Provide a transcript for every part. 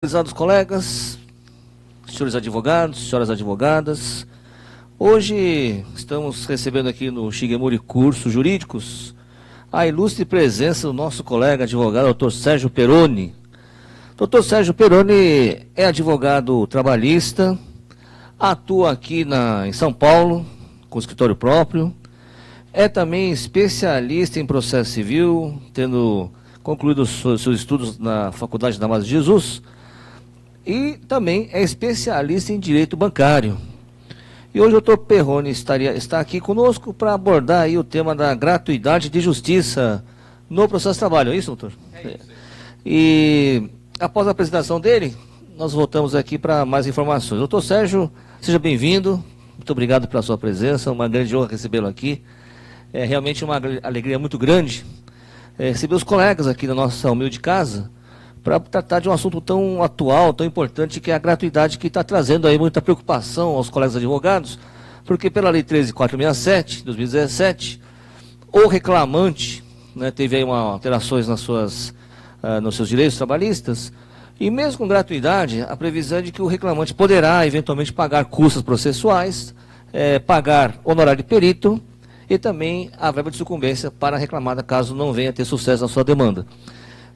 Prezados colegas, senhores advogados, senhoras advogadas, hoje estamos recebendo aqui no Shigemori Cursos Jurídicos a ilustre presença do nosso colega advogado, Dr. Sérgio Peroni. Dr. Sérgio Peroni é advogado trabalhista, atua aqui em São Paulo, com escritório próprio, é também especialista em processo civil, tendo concluído seus estudos na Faculdade da Madre de Jesus, e também é especialista em direito bancário. E hoje o Dr. Peroni está aqui conosco para abordar aí o tema da gratuidade de justiça no processo de trabalho. É isso, doutor? É isso. E após a apresentação dele, nós voltamos aqui para mais informações. Doutor Sérgio, seja bem-vindo. Muito obrigado pela sua presença. Uma grande honra recebê-lo aqui. É realmente uma alegria muito grande receber os colegas aqui da nossa humilde casa para tratar de um assunto tão atual, tão importante, que é a gratuidade, que está trazendo aí muita preocupação aos colegas advogados, porque pela Lei 13.467, de 2017, o reclamante, né, teve aí alterações nos seus direitos trabalhistas, e mesmo com gratuidade, a previsão é de que o reclamante poderá eventualmente pagar custas processuais, pagar honorário de perito, e também a verba de sucumbência para a reclamada, caso não venha a ter sucesso na sua demanda.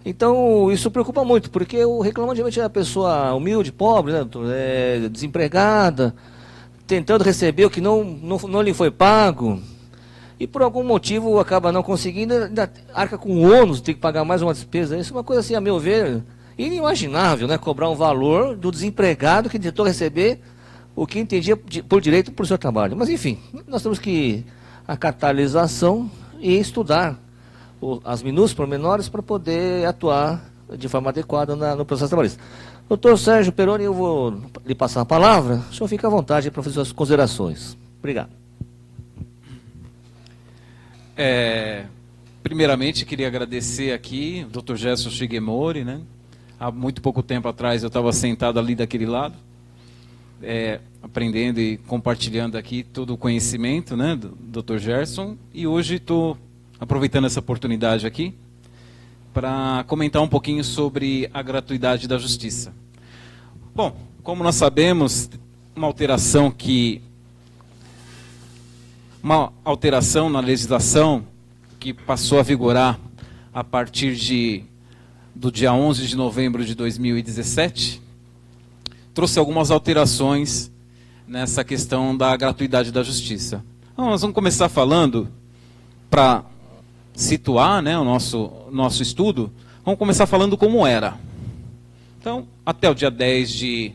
Então, isso preocupa muito, porque o reclamante geralmente é a pessoa humilde, pobre, né, doutor? Desempregada, tentando receber o que não lhe foi pago, e por algum motivo acaba não conseguindo, ainda arca com o ônus, tem que pagar mais uma despesa. Isso é uma coisa assim, a meu ver, inimaginável, né? Cobrar um valor do desempregado que tentou receber o que entendia por direito por seu trabalho. Mas, enfim, nós temos que acatar a legislação e estudar as minúcias pormenores para poder atuar de forma adequada no processo trabalhista. Doutor Sérgio Peroni, eu vou lhe passar a palavra. O senhor fica à vontade para fazer suas considerações. Obrigado. Primeiramente, queria agradecer aqui o Dr. Gerson Shigemori, né? Há muito pouco tempo atrás eu estava sentado ali daquele lado, aprendendo e compartilhando aqui todo o conhecimento, né, do Dr. Gerson, e hoje estou aproveitando essa oportunidade aqui para comentar um pouquinho sobre a gratuidade da justiça. Bom, como nós sabemos, uma alteração na legislação que passou a vigorar a partir do dia 11 de novembro de 2017, trouxe algumas alterações nessa questão da gratuidade da justiça. Então, nós vamos começar falando, para situar, né, o nosso estudo, vamos começar falando como era. Então, até o dia 10 de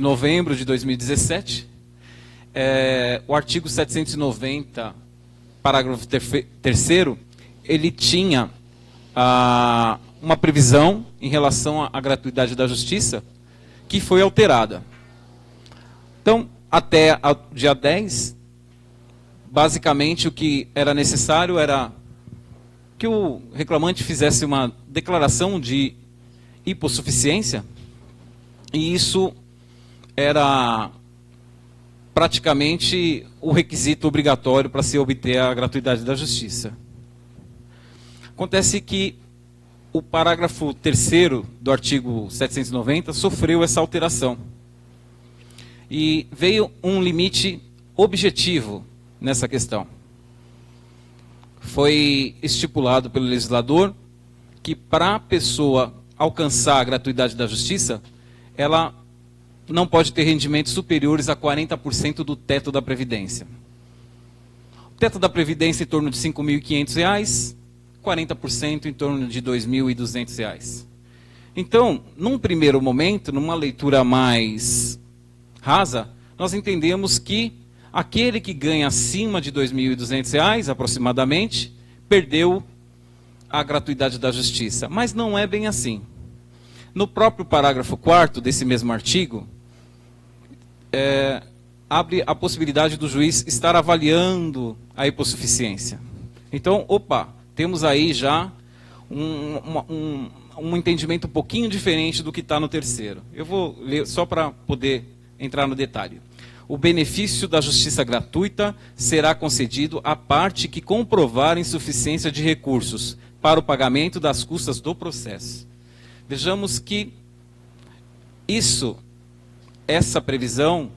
novembro de 2017, o artigo 790, parágrafo 3º, ele tinha uma previsão em relação à gratuidade da justiça que foi alterada. Então, até o dia 10, basicamente o que era necessário era que o reclamante fizesse uma declaração de hipossuficiência, e isso era praticamente o requisito obrigatório para se obter a gratuidade da justiça. Acontece que o parágrafo 3º do artigo 790 sofreu essa alteração, e veio um limite objetivo nessa questão. Foi estipulado pelo legislador que, para a pessoa alcançar a gratuidade da justiça, ela não pode ter rendimentos superiores a 40% do teto da Previdência. O teto da Previdência em torno de R$ 5.500, 40% em torno de R$ 2.200. Então, num primeiro momento, numa leitura mais rasa, nós entendemos que aquele que ganha acima de R$ 2.200, aproximadamente, perdeu a gratuidade da justiça. Mas não é bem assim. No próprio parágrafo 4º desse mesmo artigo, abre a possibilidade do juiz estar avaliando a hipossuficiência. Então, temos aí já um entendimento um pouquinho diferente do que está no terceiro. Eu vou ler só para poder entrar no detalhe. O benefício da justiça gratuita será concedido à parte que comprovar insuficiência de recursos para o pagamento das custas do processo. Vejamos que essa previsão,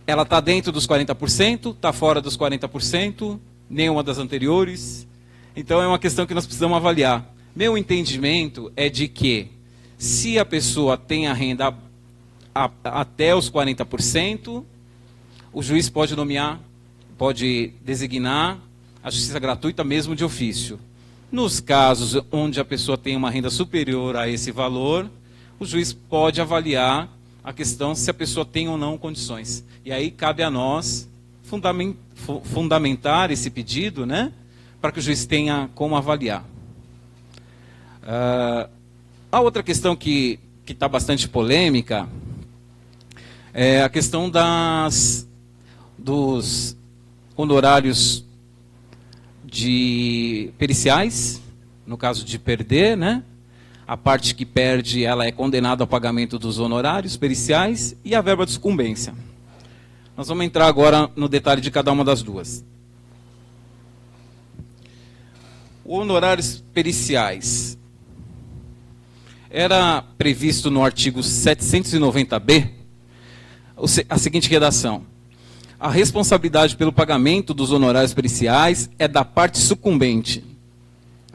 ela está dentro dos 40%, está fora dos 40%, nenhuma das anteriores. Então é uma questão que nós precisamos avaliar. Meu entendimento é de que, se a pessoa tem a renda até os 40%, o juiz pode nomear, pode designar a justiça gratuita mesmo de ofício. Nos casos onde a pessoa tem uma renda superior a esse valor, o juiz pode avaliar a questão se a pessoa tem ou não condições. E aí cabe a nós fundamentar esse pedido, né, para que o juiz tenha como avaliar. A outra questão que está bastante polêmica é a questão dos honorários de periciais, no caso de perder, né? A parte que perde, ela é condenada ao pagamento dos honorários periciais e a verba de sucumbência. Nós vamos entrar agora no detalhe de cada uma das duas. Honorários periciais. Era previsto no artigo 790-B a seguinte redação: a responsabilidade pelo pagamento dos honorários periciais é da parte sucumbente,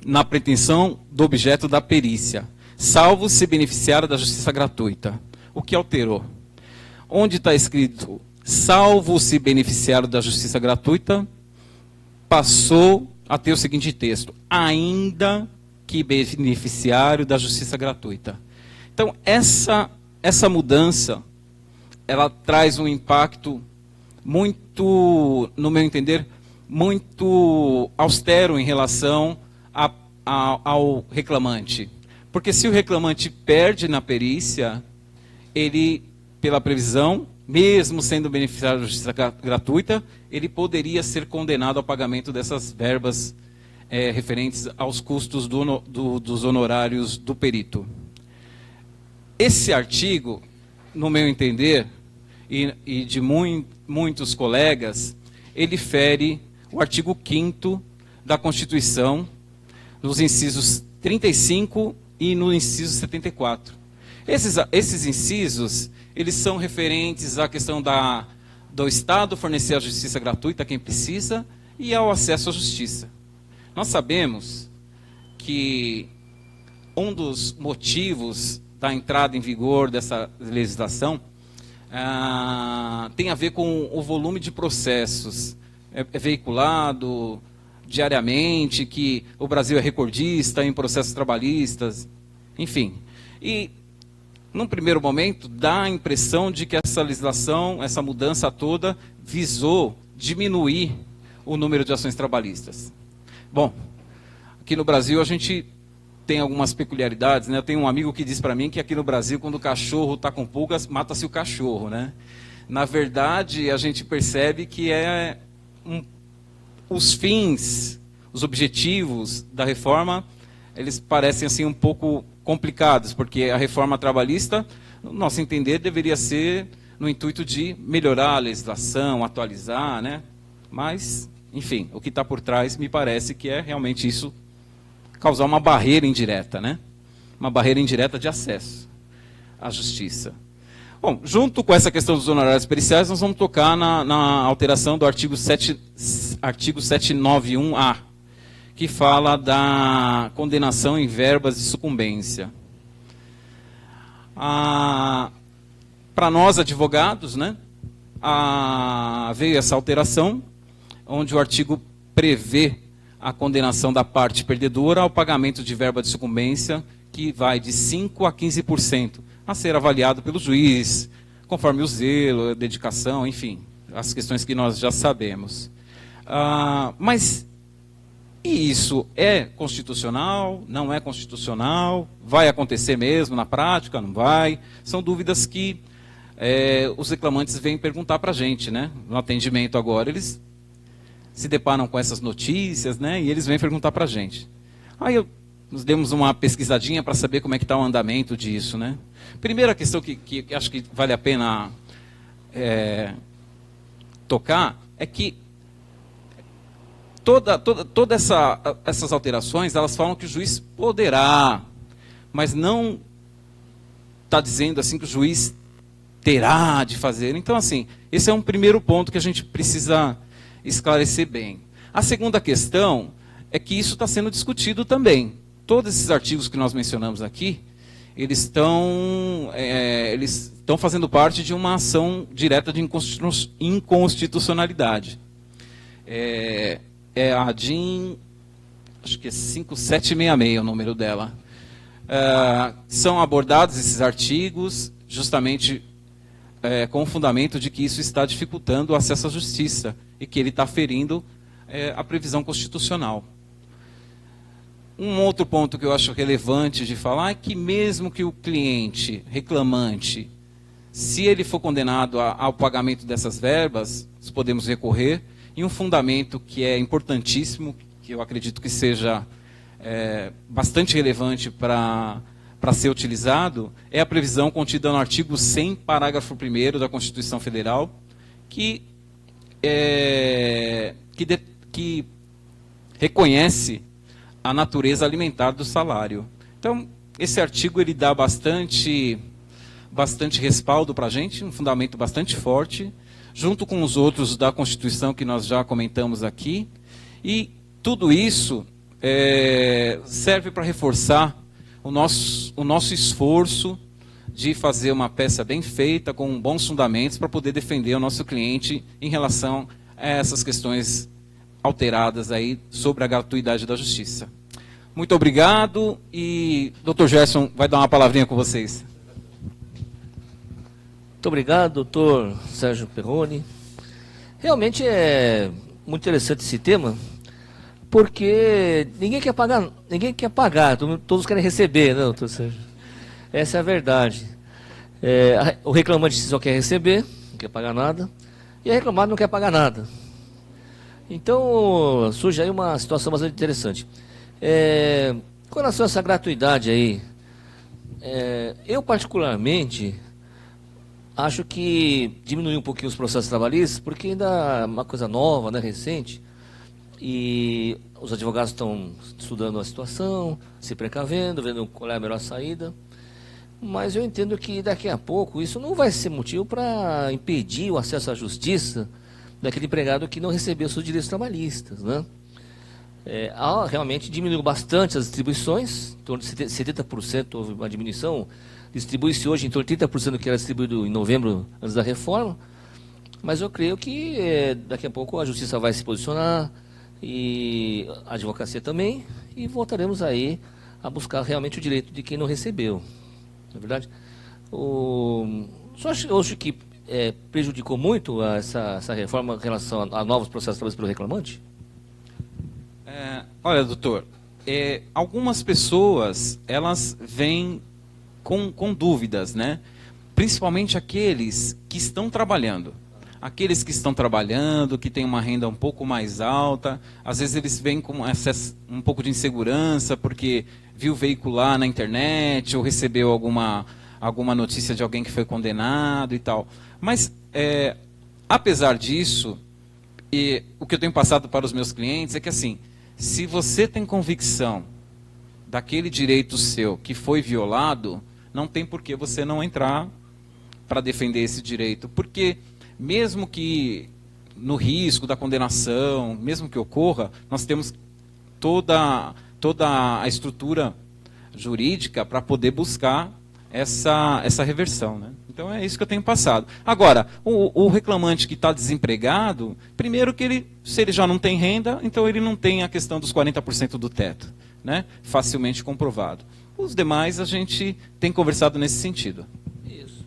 na pretensão do objeto da perícia, salvo se beneficiar da justiça gratuita. O que alterou? Onde está escrito salvo se beneficiar da justiça gratuita, passou a ter o seguinte texto: ainda que beneficiário da justiça gratuita. Então, essa mudança, ela traz um impacto muito, no meu entender, muito austero em relação ao reclamante. Porque se o reclamante perde na perícia, ele, pela previsão, mesmo sendo beneficiário da justiça gratuita, ele poderia ser condenado ao pagamento dessas verbas referentes aos custos dos honorários do perito. Esse artigo, no meu entender, e de muitos colegas, ele fere o artigo 5º da Constituição, nos incisos 35 e no inciso 74. Esses incisos, eles são referentes à questão do Estado fornecer a justiça gratuita a quem precisa e ao acesso à justiça. Nós sabemos que um dos motivos da entrada em vigor dessa legislação tem a ver com o volume de processos veiculado diariamente, que o Brasil é recordista em processos trabalhistas, enfim. E, num primeiro momento, dá a impressão de que essa legislação, essa mudança toda, visou diminuir o número de ações trabalhistas. Bom, aqui no Brasil a gente tem algumas peculiaridades, né? Eu tenho um amigo que diz para mim que aqui no Brasil, quando o cachorro está com pulgas, mata-se o cachorro, né? Na verdade, a gente percebe que os fins, os objetivos da reforma, eles parecem assim um pouco complicados, porque a reforma trabalhista, no nosso entender, deveria ser no intuito de melhorar a legislação, atualizar, né? Mas, enfim, o que está por trás me parece que é realmente isso, causar uma barreira indireta, né? Uma barreira indireta de acesso à justiça. Bom, junto com essa questão dos honorários periciais, nós vamos tocar na alteração do artigo 791-A, que fala da condenação em verbas de sucumbência. Para nós, advogados, né, veio essa alteração, onde o artigo prevê a condenação da parte perdedora ao pagamento de verba de sucumbência, que vai de 5% a 15%, a ser avaliado pelo juiz, conforme o zelo, a dedicação, enfim, as questões que nós já sabemos. Mas e isso é constitucional? Não é constitucional? Vai acontecer mesmo na prática? Não vai? São dúvidas que os reclamantes vêm perguntar para a gente, né? No atendimento agora, eles se deparam com essas notícias, né? E eles vêm perguntar para a gente. Aí nós demos uma pesquisadinha para saber como é que está o andamento disso, né? Primeira questão que acho que vale a pena tocar é que todas essas alterações, elas falam que o juiz poderá, mas não está dizendo assim que o juiz terá de fazer. Então, assim, esse é um primeiro ponto que a gente precisa esclarecer bem. A segunda questão é que isso está sendo discutido também. Todos esses artigos que nós mencionamos aqui, eles estão fazendo parte de uma ação direta de inconstitucionalidade. É a DIN, acho que é 5766 o número dela. São abordados esses artigos justamente com o fundamento de que isso está dificultando o acesso à justiça e que ele está ferindo a previsão constitucional. Um outro ponto que eu acho relevante de falar é que mesmo que o cliente reclamante, se ele for condenado ao pagamento dessas verbas, nós podemos recorrer, e um fundamento que é importantíssimo, que eu acredito que seja bastante relevante para ser utilizado, é a previsão contida no artigo 100, parágrafo 1º da Constituição Federal, que reconhece a natureza alimentar do salário. Então, esse artigo ele dá bastante respaldo para a gente, um fundamento bastante forte, junto com os outros da Constituição que nós já comentamos aqui, e tudo isso serve para reforçar o nosso esforço de fazer uma peça bem feita, com bons fundamentos, para poder defender o nosso cliente em relação a essas questões alteradas aí sobre a gratuidade da justiça. Muito obrigado, e Dr. Gerson vai dar uma palavrinha com vocês. Muito obrigado, doutor Sérgio Perrone. Realmente é muito interessante esse tema, porque ninguém quer pagar, todos querem receber, né, doutor Sérgio? Essa é a verdade. O reclamante só quer receber, não quer pagar nada, e a reclamada não quer pagar nada. Então, surge aí uma situação bastante interessante. Com relação a essa gratuidade aí, eu particularmente acho que diminuiu um pouquinho os processos trabalhistas, porque ainda é uma coisa nova, né, recente, e os advogados estão estudando a situação, se precavendo, vendo qual é a melhor saída. Mas eu entendo que daqui a pouco isso não vai ser motivo para impedir o acesso à justiça daquele empregado que não recebeu seus direitos trabalhistas, né? Realmente diminuiu bastante as distribuições, em torno de 70% houve uma diminuição, distribui-se hoje em torno de 30% do que era distribuído em novembro, antes da reforma, mas eu creio que daqui a pouco a justiça vai se posicionar, e a advocacia também, e voltaremos aí a buscar realmente o direito de quem não recebeu, não é verdade? Só acho que prejudicou muito essa reforma em relação a novos processos trabalhistas pelo reclamante? Olha, doutor, algumas pessoas, elas vêm com dúvidas, né? Principalmente aqueles que estão trabalhando. Aqueles que estão trabalhando, que têm uma renda um pouco mais alta, às vezes eles vêm com um pouco de insegurança, porque viu veicular na internet, ou recebeu alguma notícia de alguém que foi condenado e tal. Mas, apesar disso, o que eu tenho passado para os meus clientes é que, assim, se você tem convicção daquele direito seu que foi violado, não tem por que você não entrar para defender esse direito. Porque, mesmo que no risco da condenação, mesmo que ocorra, nós temos toda a estrutura jurídica para poder buscar essa reversão, né? Então é isso que eu tenho passado. Agora, o reclamante que está desempregado, primeiro que se ele já não tem renda, então ele não tem a questão dos 40% do teto, né? Facilmente comprovado. Os demais a gente tem conversado nesse sentido. Isso.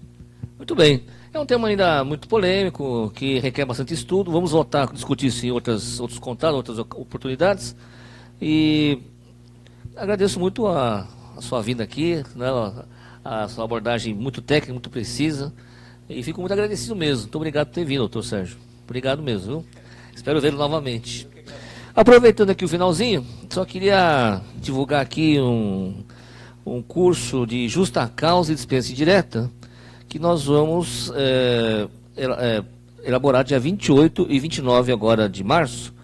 Muito bem. É um tema ainda muito polêmico, que requer bastante estudo. Vamos voltar a discutir isso em outros contatos, outras oportunidades. E agradeço muito a sua vinda aqui, né, a sua abordagem muito técnica, muito precisa. E fico muito agradecido mesmo. Muito obrigado por ter vindo, doutor Sérgio. Obrigado mesmo, viu? Espero vê-lo novamente. Aproveitando aqui o finalzinho, só queria divulgar aqui um curso de justa causa e dispensa indireta, que nós vamos elaborar dia 28 e 29 agora de março,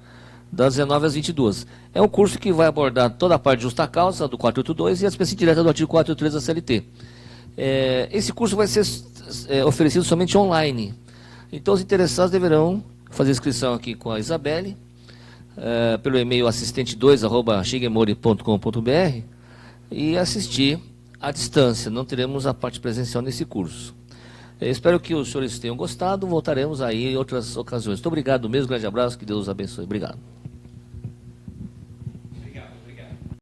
das 19 às 22. É um curso que vai abordar toda a parte de justa causa do 482 e a dispensa indireta do artigo 483 da CLT. Esse curso vai ser oferecido somente online. Então, os interessados deverão fazer inscrição aqui com a Isabelle, pelo e-mail assistente2@shigemori.com.br e assistir à distância. Não teremos a parte presencial nesse curso. Espero que os senhores tenham gostado. Voltaremos aí em outras ocasiões. Muito obrigado mesmo, grande abraço, que Deus os abençoe. Obrigado.